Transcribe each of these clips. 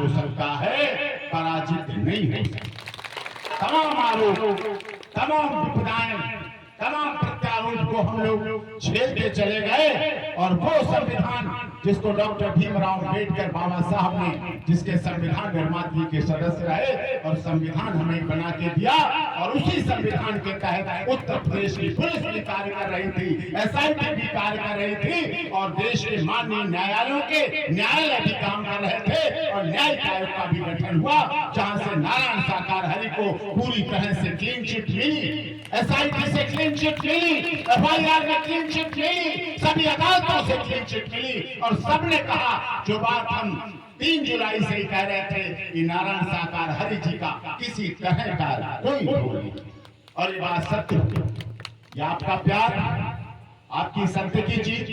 हो सकता है, पराजित नहीं हो सकता। तमाम आरोप, तमाम विपदाएं, तमाम प्रत्यारोप को हम लोग झेलते चले गए और वो संविधान जिसको डॉक्टर भीमराव अम्बेडकर बाबा साहब ने, जिसके संविधान निर्माता के सदस्य रहे और संविधान हमें बना के दिया, और उसी संविधान के तहत उत्तर प्रदेश की पुलिस भी कार्य कर रही थी, एसआईटी भी कार्य कर रही थी, और देश के माननीय न्यायालयों के न्यायालय भी काम कर रहे थे, और न्यायिक आयोग का भी गठन हुआ, जहां से नारायण साकार हरि को पूरी तरह से क्लीन चिट मिली, एसआईटी से क्लीन चिट मिली, एफआईआर में क्लीन चिट मिली, सभी अदालतों से क्लीन चिट मिली, और सबने कहा जो बात हम 3 जुलाई से ही कह रहे थे कि नारायण साकार हरि जी का किसी तरह का कोई रोल नहीं, और ये बात सत्य है। ये आपका प्यार, आपकी सत्य की जीत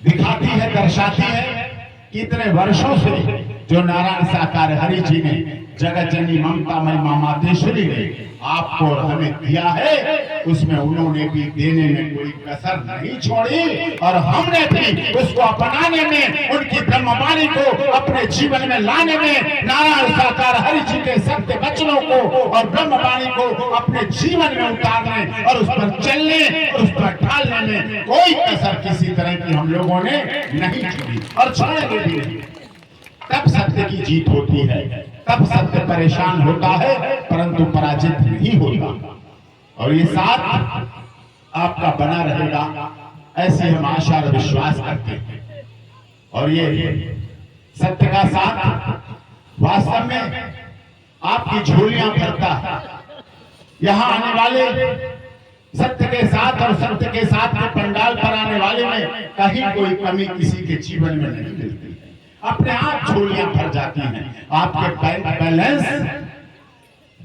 दिखाती है, दर्शाती है कि इतने वर्षों से जो नारायण साकार हरि जी ने, जगत जननी ममतामयी मां मातेश्वरी ने आपको और हमें दिया है, उसमें उन्होंने भी देने में कोई कसर नहीं छोड़ी, और हमने भी उसको अपनाने में, उनकी ब्रह्मवाणी को अपने जीवन में लाने में, नारायण साकार हरि जी के सत्य वचनों को और ब्रह्मवाणी को अपने जीवन में उतारने और उस पर चलने और उस पर ढालने में कोई कसर किसी तरह की हम लोगों ने नहीं छोड़ी और छोड़ेंगे भी नहीं। तब सत्य की जीत होती है, तब सत्य परेशान होता है, परंतु पराजित नहीं होता, और ये साथ आपका बना रहेगा, ऐसी हम आशा और विश्वास करते हैं। और ये सत्य का साथ वास्तव में आपकी झोलियां भरता है। यहां आने वाले सत्य के साथ और सत्य के साथ के पंडाल पर आने वाले में कहीं कोई कमी किसी के जीवन में नहीं मिलती, अपने आप झोलियां भर जाती हैं, आपके बैंक बैलेंस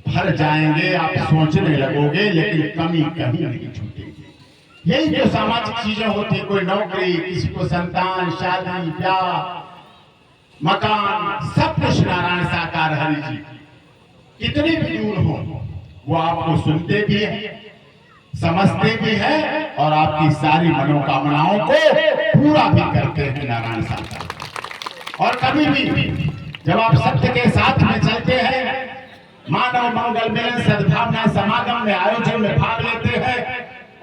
भर जाएंगे, आप सोचने लगोगे, लेकिन कमी कहीं नहीं छूटेगी। यही जो सामाजिक चीजें होती है, कोई नौकरी, किसी को संतान, शादी, ब्याह, मकान, सब कुछ नारायण साकार हरि जी कितनी भी दूर हो, वो आपको सुनते भी है, समझते भी है, और आपकी सारी मनोकामनाओं को पूरा भी करते हैं नारायण साकार। और कभी भी जब आप सत्य के साथ में चलते हैं, मानव मंगल मिलन सद्भावना समागम में, आयोजन में भाग लेते हैं,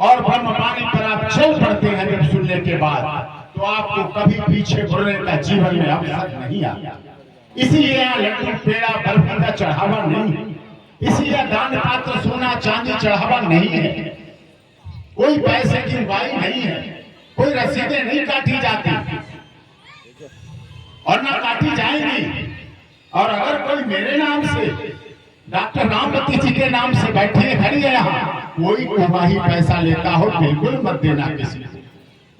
और ब्रह्मवाणी पर आप चल पड़ते हैं, जब सुनने के बाद तो आपको कभी पीछे मुड़ने का जीवन में अवसर नहीं आता। इसीलिए यहाँ लड्डू पेड़ा बर्फी का चढ़ावा नहीं है, इसीलिए दान पात्र सोना चांदी चढ़ावा नहीं है, कोई पैसे की उगाई नहीं है, कोई रसीदें नहीं काटी जाती और ना काटी जाएंगी। और अगर कोई मेरे नाम से, डॉक्टर रामवती जी के नाम से बैठे खड़ी है, यहाँ कोई गवाही पैसा लेता हो, बिल्कुल मत देना किसी को।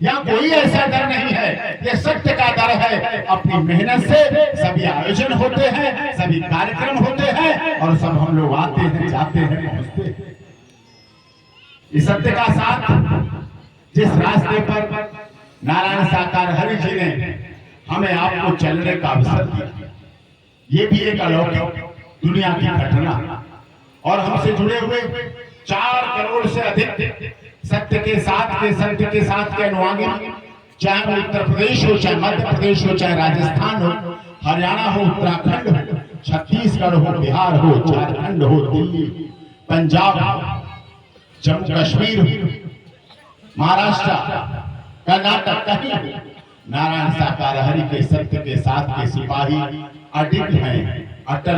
यहाँ कोई ऐसा डर नहीं है, ये सत्य का डर है। अपनी मेहनत से सभी आयोजन होते हैं, सभी कार्यक्रम होते हैं, और सब हम लोग आते हैं, जाते हैं, पहुंचते हैं। इस सत्य का साथ जिस रास्ते पर नारायण साकार हरि जी ने हमें आपको चलने का अवसर दिया, ये भी एक अलौकिक दुनिया की घटना, और हमसे जुड़े हुए 4 करोड़ से अधिक सत्य के साथ के अनुयायी, चाहे उत्तर प्रदेश हो, चाहे मध्य प्रदेश हो, चाहे राजस्थान हो, हरियाणा हो, उत्तराखंड हो, छत्तीसगढ़ हो, बिहार हो, झारखंड हो, दिल्ली, पंजाब, जम्मू कश्मीर, महाराष्ट्र, कर्नाटक, कहीं नारायण साकार हरि के सत्य के साथ के सिपाही अडिग हैं, अटल